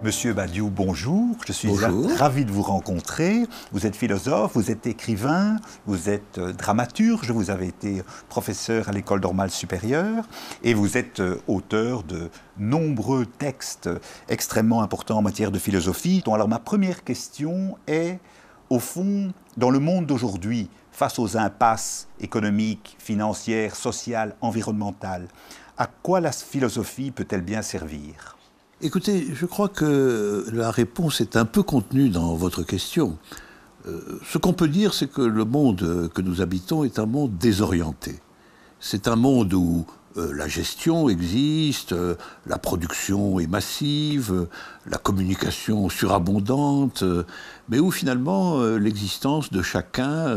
Monsieur Badiou, bonjour. Je suis Bonjour. ravi de vous rencontrer. Vous êtes philosophe, vous êtes écrivain, vous êtes dramaturge, vous avez été professeur à l'École normale supérieure et vous êtes auteur de nombreux textes extrêmement importants en matière de philosophie. Alors ma première question est, au fond, dans le monde d'aujourd'hui, face aux impasses économiques, financières, sociales, environnementales, à quoi la philosophie peut-elle bien servir ? Écoutez, je crois que la réponse est un peu contenue dans votre question. Ce qu'on peut dire, c'est que le monde que nous habitons est un monde désorienté. C'est un monde où la gestion existe, la production est massive, la communication surabondante, mais où finalement l'existence de chacun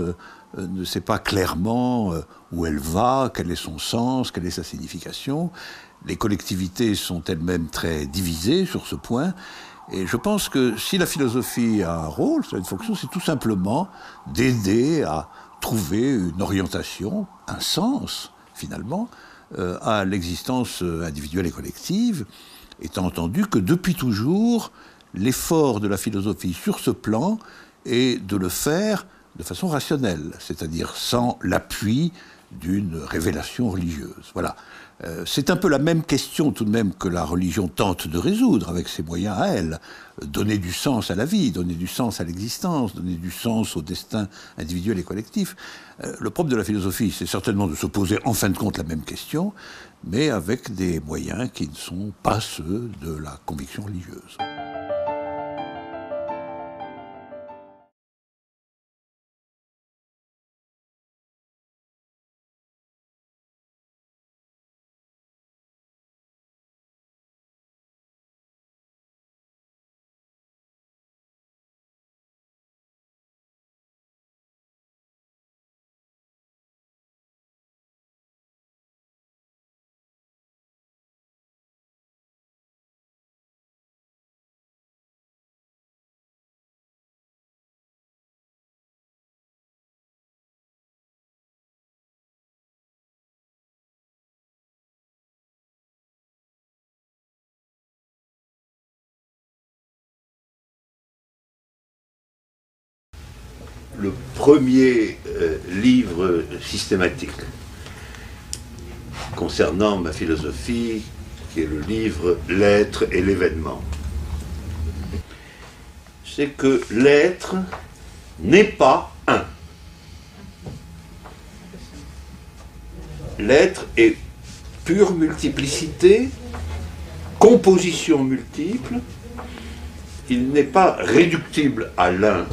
ne sait pas clairement où elle va, quel est son sens, quelle est sa signification. Les collectivités sont elles-mêmes très divisées sur ce point. Et je pense que si la philosophie a un rôle, ça a une fonction, c'est tout simplement d'aider à trouver une orientation, un sens, finalement, à l'existence individuelle et collective, étant entendu que depuis toujours, l'effort de la philosophie sur ce plan est de le faire de façon rationnelle, c'est-à-dire sans l'appui d'une révélation religieuse. Voilà. C'est un peu la même question tout de même que la religion tente de résoudre avec ses moyens à elle. Donner du sens à la vie, donner du sens à l'existence, donner du sens au destin individuel et collectif. Le propre de la philosophie, c'est certainement de se poser en fin de compte la même question, mais avec des moyens qui ne sont pas ceux de la conviction religieuse. Le premier livre systématique concernant ma philosophie, qui est le livre « L'être et l'événement ». C'est que l'être n'est pas un. L'être est pure multiplicité, composition multiple. Il n'est pas réductible à l'un